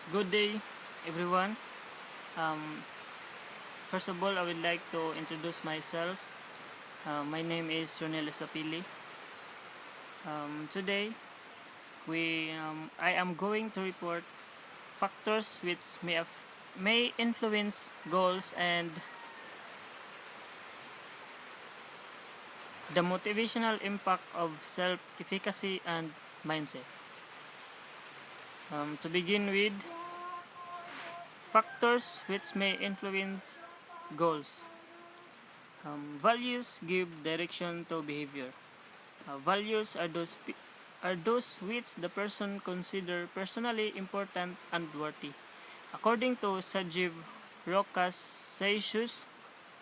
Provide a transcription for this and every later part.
Good day, everyone. Um, First of all, I would like to introduce myself. My name is Ronel Sapili. Today, I am going to report factors which may influence goals and the motivational impact of self-efficacy and mindset. To begin with, factors which may influence goals. Values give direction to behavior. Values are those which the person consider personally important and worthy. According to Sajiv Rokas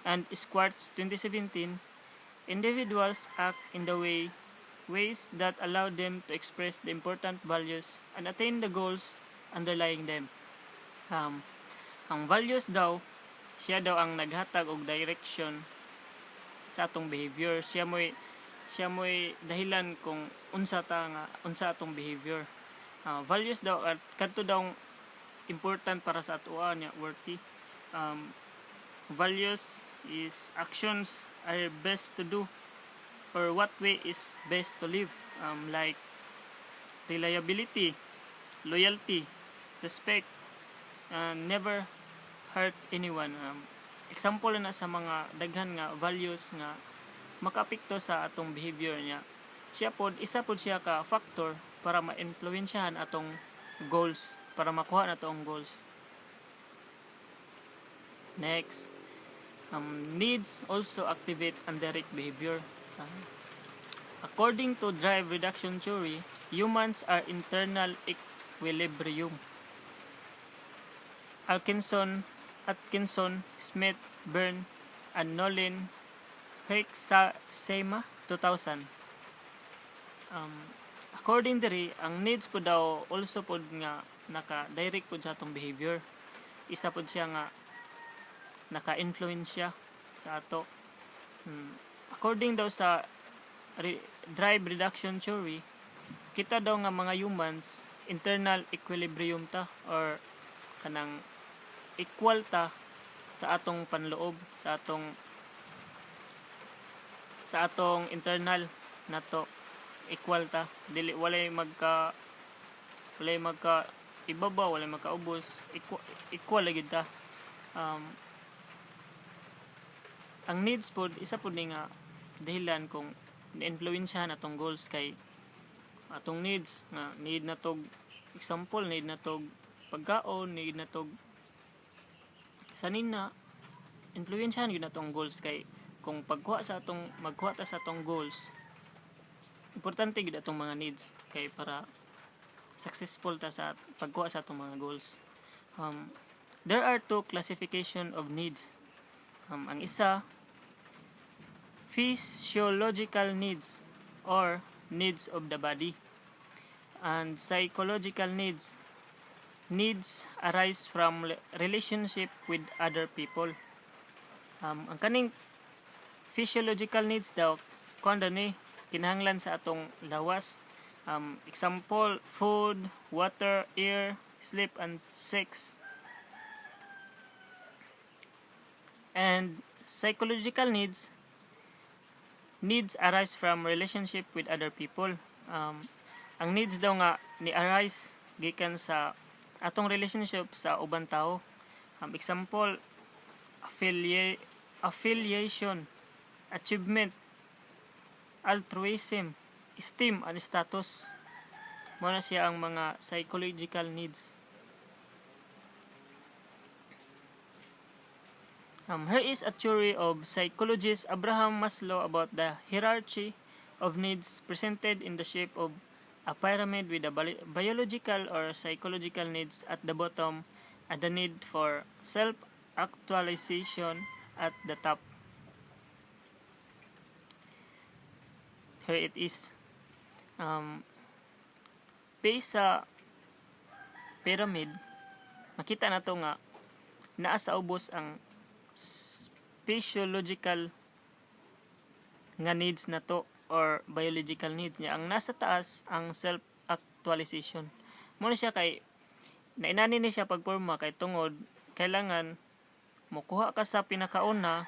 and Squartz 2017, individuals act in the ways that allow them to express the important values and attain the goals underlying them. Um, ang values daw, siya daw ang naghatag og direction sa atong behavior. Siya mo'y dahilan kung unsa atong behavior. Values daw at kadto daw important para sa atoa niya worthy. Values is actions are best to do or what way is best to live, like reliability, loyalty, respect, never hurt anyone. Example na sa mga daghan nga values nga makaapekto sa atong behavior niya. Isa pod siya ka factor para ma-influensyahan atong goals, para makuha na atong goals. Next, needs also activate and direct behavior. According to drive reduction theory, humans are internal equilibrium. Atkinson, Smith, Byrne, and Nolan Hoeksema 2000. According diri, ang needs po daw also po nga naka-direct po sa atong behavior. Isa po siya nga naka-influence siya sa ato. According daw sa drive reduction theory, kita daw nga mga humans internal equilibrium ta or kanang equal ta sa atong panloob, sa atong internal nato equal ta, dili walay magka ibabaw, walay magkaubos, equal lagi ta. Ang needs pod isa pod ni nga dahilan kung na-influensyahan atong goals kay atong needs nga need na tog example, need na tog pagkaon, need na tog sanin na influensyahan yun atong goals kay kung magkuha ta sa atong goals, importante gid atong mga needs kay para successful ta sa pagkuha sa atong mga goals. There are two classification of needs. Ang isa, physiological needs or needs of the body, and psychological needs arise from relationship with other people. Ang kaning physiological needs daw kuanda ni kinahanglan sa atong lawas. Example, food, water, air, sleep, and sex. And psychological needs arise from relationship with other people. Ang needs daw nga ni arise gikan sa atong relationship sa ubang tao. Example, affiliation, achievement, altruism, esteem, and status. Mao na siya ang mga psychological needs. Here is a theory of psychologist Abraham Maslow about the hierarchy of needs presented in the shape of a pyramid with the biological or psychological needs at the bottom and the need for self-actualization at the top. Here it is. Based sa pyramid, makita na to nga naa sa ubos ang physiological nga needs na to or biological needs niya. Ang nasa taas ang self-actualization. Muna siya kay nainani ni siya pagporma kay tungod kailangan mokuha ka sa pinakauna,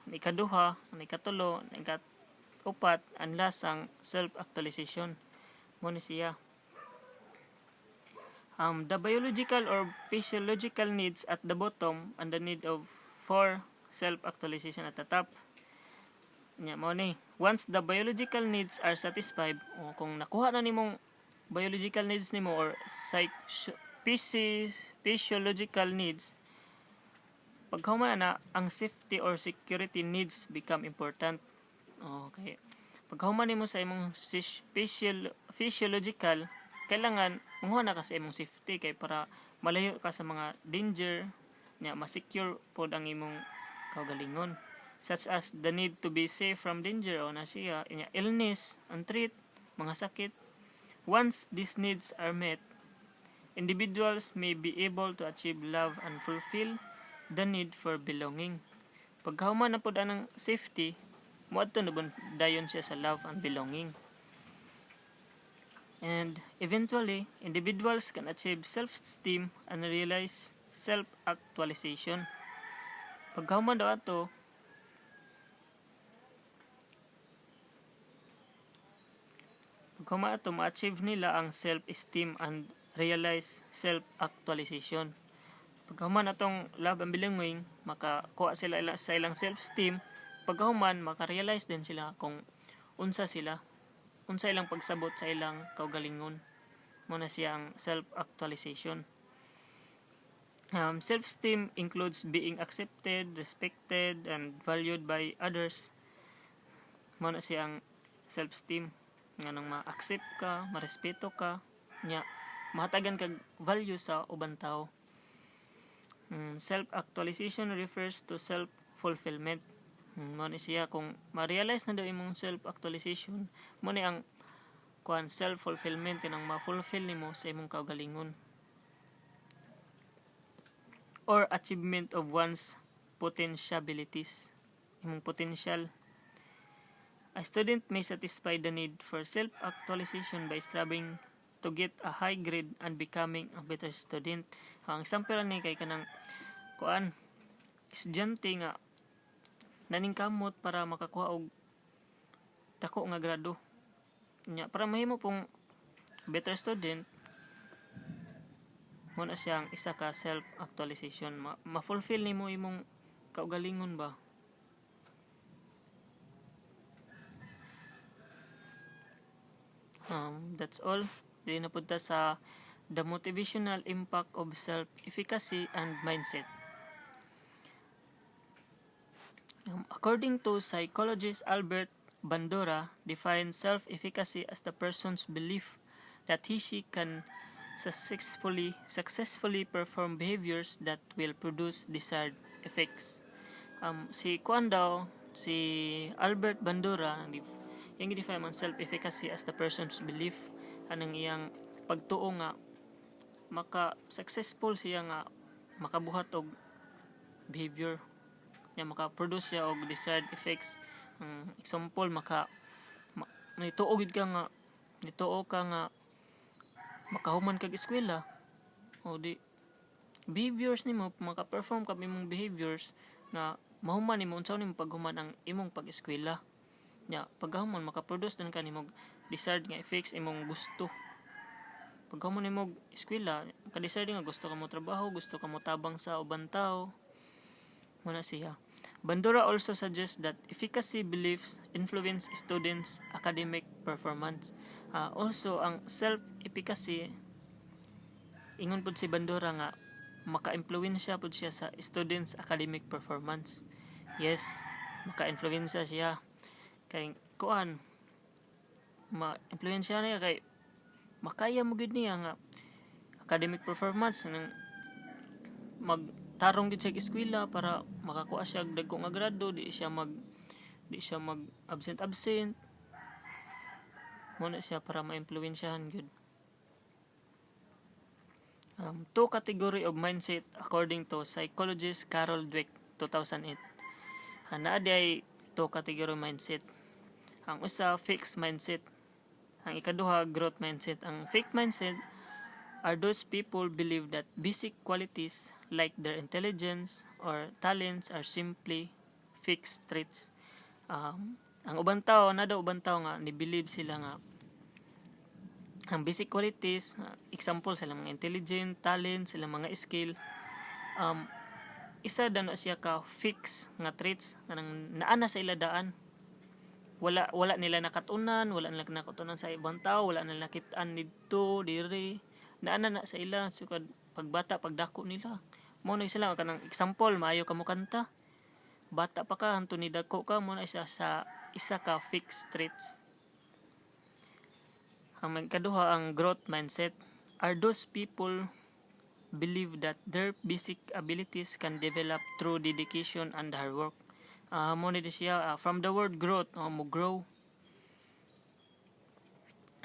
na ikaduha, na ikatulo, na ikaupat, unless ang self-actualization mo ni siya. The biological or physiological needs at the bottom and the need for self-actualization at the top. Nya mo ni, once the biological needs are satisfied, o kung nakuha na nimong biological needs nimo or physiological needs, pagkahuman na ang safety or security needs become important. Okay. Pagkahuman nimo sa imong physiological, kailangan manguha na ka sa imong safety kay para malayo ka sa mga danger nya ma-secure pod ang imong kaugalingon, such as the need to be safe from danger o na siya inya illness, untreat, mga sakit. Once these needs are met, individuals may be able to achieve love and fulfill the need for belonging. Pagkahuman na pod anang safety, moadto na dayon siya sa love and belonging. And eventually, individuals can achieve self-esteem and realize self-actualization. Pagkahuman daw ato, ma-achieve nila ang self-esteem and realize self-actualization. Pagkahuman atong love and belonging, makakuha sila sa ilang self-esteem. Pagkahuman, makarealize din sila kung unsa ilang pagsabot sa ilang kaugalingon. Muna siya ang self-actualization. Self-esteem includes being accepted, respected, and valued by others. Muna siya ang self-esteem. Nga nang ma-accept ka, marespeto ka, nya mahatagan kag value sa ubang tao. Self-actualization refers to self-fulfillment. Muna siya kung ma-realize na daw imong self-actualization, muna ang self-fulfillment kanang ma-fulfill nimo sa imong kaugalingon or achievement of one's potentialities, imong potential. A student may satisfy the need for self-actualization by striving to get a high grade and becoming a better student. Ang example ni kay kanang estudyante nga naning kamot para makakuha og dako nga grado. Nya para mahimo pong better student, muna siyang isa ka self-actualization. Ma-fulfill nimo imong kaugalingon ba? That's all. Dili na punta sa the motivational impact of self-efficacy and mindset. According to psychologist Albert Bandura, defines self-efficacy as the person's belief that he/she can successfully perform behaviors that will produce desired effects. Si Albert Bandura, yung define ang self-efficacy as the person's belief, anang iyang pagtuo nga maka-successful siya nga makabuhat og behavior niya, maka-produce siya og desired effects. Example, nituo ka nga makahuman kag eskwela, o di behaviors nimo, maka-perform ka imong behaviors na mahuman nimo unsa nimo paghuman ang imong pag-eskwela. Nya paghuman maka-produce din ka nimo desired nga effects imong gusto. Paghuman nimo eskwela, ka-desired nga gusto ka mo trabaho, gusto ka mo tabang sa ubang tao. Muna siya. Bandura also suggests that efficacy beliefs influence students' academic performance. Also, ang self-efficacy, ingon po si Bandura nga, maka-influensya po siya sa students' academic performance. Yes, maka-influensya siya. Kay, ma-influensya niya kay, makaya mo gud niya nga, academic performance, nang tarong gid sa eskwela para makakuha siya dagko nga grado, di siya mag absent muna siya para ma-impluwensyahan gud. Two category of mindset according to psychologist Carol Dweck 2008. Naa day two category mindset. Ang usa fixed mindset, ang ikaduha growth mindset. Ang fixed mindset are those people believe that basic qualities like their intelligence or talents are simply fixed traits. Ang ubang tao, ubang tao nga ni-believe sila nga ang basic qualities, example sila mga intelligent, talent, sila mga skill, isa na siya ka fix nga traits kanang naana sa ila daan. Wala nila nakatunan, wala nila nakatunan sa ibang tao, wala nila nakit-an didto diri, naana na sa ila. So pagbata pagdako nila mo na sila kanang example, maayo ka mo kanta, bata pa ka hanto ni dako ka mo na isa ka fixed traits. Ang magkaduha ang growth mindset are those people believe that their basic abilities can develop through dedication and hard work. Mo ni siya from the word growth, mo grow.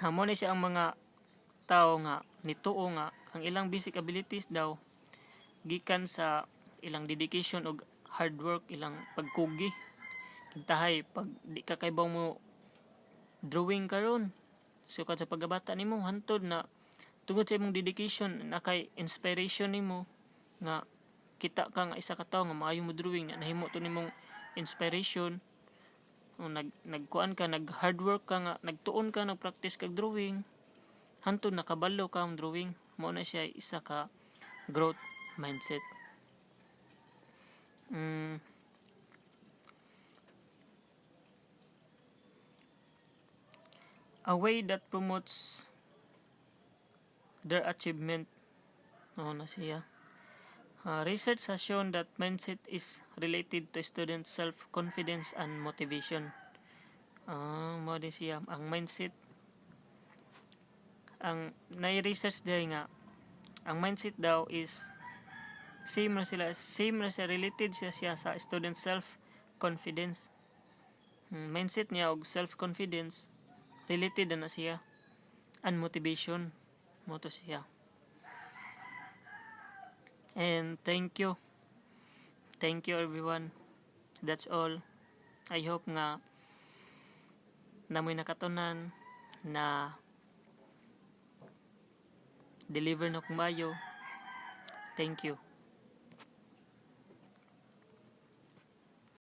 Mo ni siya ang mga tao nga nituo nga ang ilang basic abilities daw gikan sa ilang dedication og hard work, ilang pagkugi. Kintahay pag di ka kaybaw mo drawing karon, so kad sa pagabata nimo hantod na tungod sa imong dedication na kay inspiration nimo nga kita ka nga isa ka tawo nga maayo mo drawing na nahimo to nimong inspiration. O nagkuan ka, nag hard work ka nga, nagtuon ka, nagpractice kag drawing, hantod nakabalo ka ang drawing. Mo na siya isa ka growth mindset. A way that promotes their achievement. Na siya. Research has shown that mindset is related to students' self-confidence and motivation. Mo di siya. Ang mindset, ang nai-research dahil nga, ang mindset daw is same na siya, related siya sa student self-confidence. Mindset niya og self-confidence related na siya, and motivation mo to siya. And thank you everyone, that's all. I hope nga namoy nakatunan na deliver na kumayo. Thank you.